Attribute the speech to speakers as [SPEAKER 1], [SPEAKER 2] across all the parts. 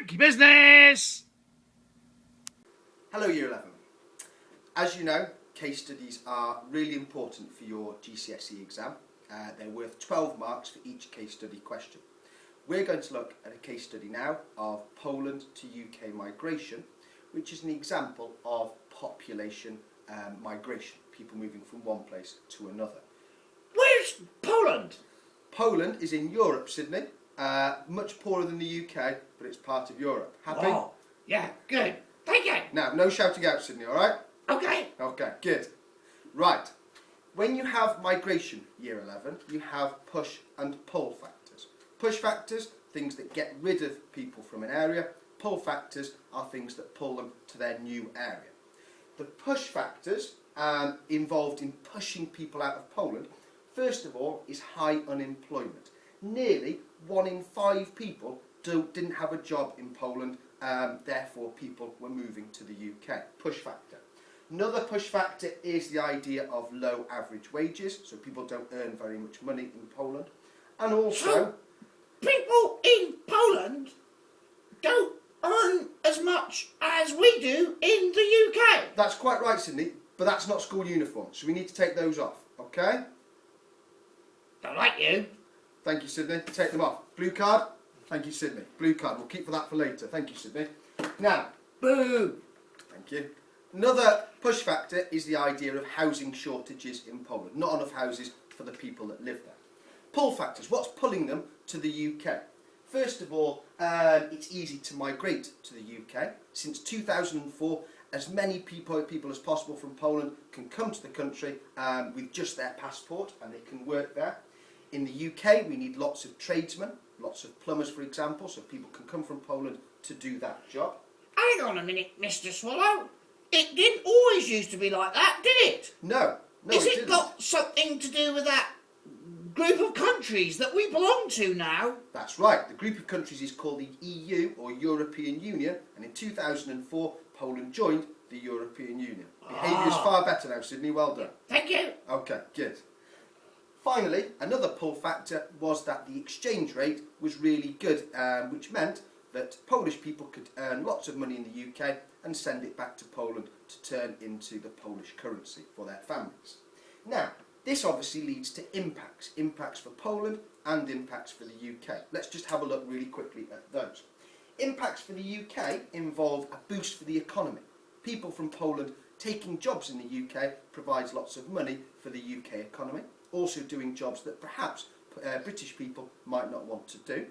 [SPEAKER 1] Monkey business!
[SPEAKER 2] Hello Year 11. As you know, case studies are really important for your GCSE exam. They're worth 12 marks for each case study question. We're going to look at a case study now of Poland to UK migration, which is an example of population migration, people moving from one place to another.
[SPEAKER 1] Where's Poland?
[SPEAKER 2] Poland is in Europe, Sydney. Much poorer than the UK, but it's part of Europe. Happy?
[SPEAKER 1] Oh, yeah, good. Thank you.
[SPEAKER 2] Now, no shouting out, Sydney, alright?
[SPEAKER 1] Okay.
[SPEAKER 2] Okay, good. Right. When you have migration, Year 11, you have push and pull factors. Push factors, things that get rid of people from an area. Pull factors are things that pull them to their new area. The push factors involved in pushing people out of Poland, first of all, is high unemployment. Nearly 1 in 5 people didn't have a job in Poland, therefore people were moving to the UK. Push factor. Another push factor is the idea of low average wages, so people don't earn very much money in Poland. And also...
[SPEAKER 1] So, people in Poland don't earn as much as we do in the UK.
[SPEAKER 2] That's quite right, Sydney, but that's not school uniforms, so we need to take those off, okay?
[SPEAKER 1] Don't like you.
[SPEAKER 2] Thank you, Sydney. Take them off. Blue card. Thank you, Sydney. Blue card. We'll keep for that for later. Thank you, Sydney. Now,
[SPEAKER 1] Boo.
[SPEAKER 2] thank you. Another push factor is the idea of housing shortages in Poland. Not enough houses for the people that live there. Pull factors. What's pulling them to the UK? First of all, it's easy to migrate to the UK. Since 2004, as many people as possible from Poland can come to the country with just their passport and they can work there. In the UK, we need lots of tradesmen, lots of plumbers, for example, so people can come from Poland to do that job.
[SPEAKER 1] Hang on a minute, Mr. Swallow. It didn't always used to be like that, did it?
[SPEAKER 2] No,
[SPEAKER 1] Is it
[SPEAKER 2] didn't.
[SPEAKER 1] got something to do with that group of countries that we belong to now?
[SPEAKER 2] That's right. The group of countries is called the EU, or European Union, and in 2004, Poland joined the European Union. Behaviour is far better now, Sydney. Well done.
[SPEAKER 1] Thank you.
[SPEAKER 2] Okay, good. Finally, another pull factor was that the exchange rate was really good, which meant that Polish people could earn lots of money in the UK and send it back to Poland to turn into the Polish currency for their families. Now, this obviously leads to impacts for Poland and impacts for the UK. Let's just have a look really quickly at those. Impacts for the UK involve a boost for the economy. People from Poland taking jobs in the UK provides lots of money for the UK economy. Also doing jobs that perhaps British people might not want to do.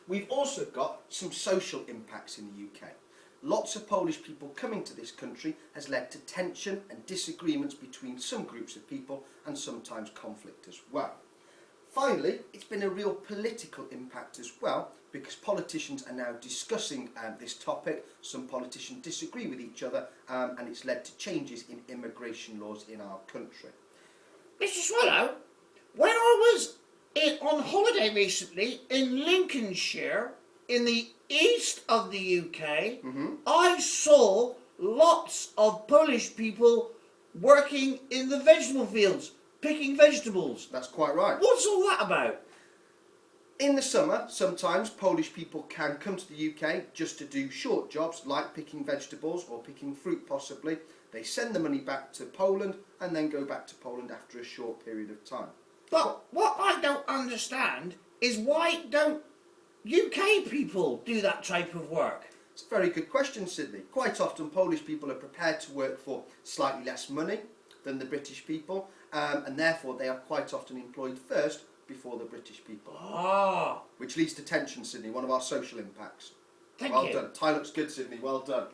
[SPEAKER 2] We've also got some social impacts in the UK. Lots of Polish people coming to this country has led to tension and disagreements between some groups of people and sometimes conflict as well. Finally, it's been a real political impact as well because politicians are now discussing this topic. Some politicians disagree with each other and it's led to changes in immigration laws in our country.
[SPEAKER 1] Mr. Swallow, when I was on holiday recently in Lincolnshire, in the east of the UK, I saw lots of Polish people working in the vegetable fields, picking vegetables.
[SPEAKER 2] That's quite right.
[SPEAKER 1] What's all that about?
[SPEAKER 2] In the summer, sometimes Polish people can come to the UK just to do short jobs like picking vegetables or picking fruit possibly. They send the money back to Poland and then go back to Poland after a short period of time.
[SPEAKER 1] But what I don't understand is why don't UK people do that type of work?
[SPEAKER 2] It's a very good question, Sydney. Quite often Polish people are prepared to work for slightly less money than the British people and therefore they are quite often employed first before the British people.
[SPEAKER 1] Ah.
[SPEAKER 2] Which leads to tension, Sydney, one of our social impacts.
[SPEAKER 1] Thank
[SPEAKER 2] well
[SPEAKER 1] you.
[SPEAKER 2] done. Tie looks good, Sydney. Well done.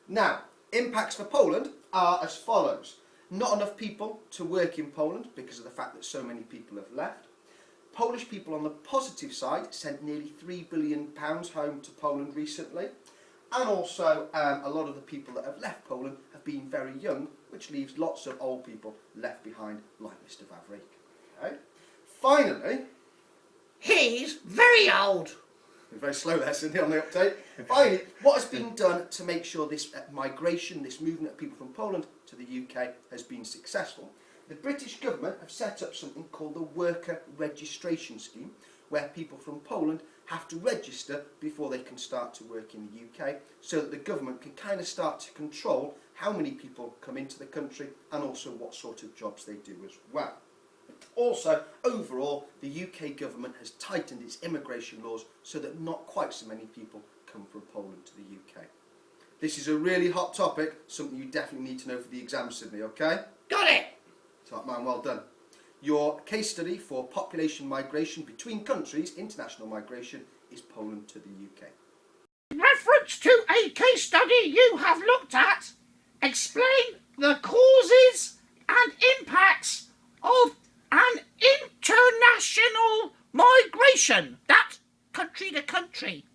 [SPEAKER 2] Now, impacts for Poland are as follows. Not enough people to work in Poland because of the fact that so many people have left. Polish people on the positive side sent nearly £3 billion home to Poland recently. And also a lot of the people that have left Poland have been very young, which leaves lots of old people left behind, like Mr. Vavrik. Okay. Finally...
[SPEAKER 1] He's very old.
[SPEAKER 2] Very slow there, Cindy, on the update. Finally, what has been done to make sure this migration, this movement of people from Poland to the UK has been successful? The British government have set up something called the Worker Registration Scheme, where people from Poland have to register before they can start to work in the UK, so that the government can kind of start to control how many people come into the country and also what sort of jobs they do as well. Also, overall, the UK government has tightened its immigration laws so that not quite so many people come from Poland to the UK. This is a really hot topic, something you definitely need to know for the exam, Sydney, okay?
[SPEAKER 1] Got it!
[SPEAKER 2] Top man, well done. Your case study for population migration between countries, international migration, is Poland to the UK.
[SPEAKER 1] In reference to a case study you have looked at, explain the causes and impacts of an international migration. That's country to country.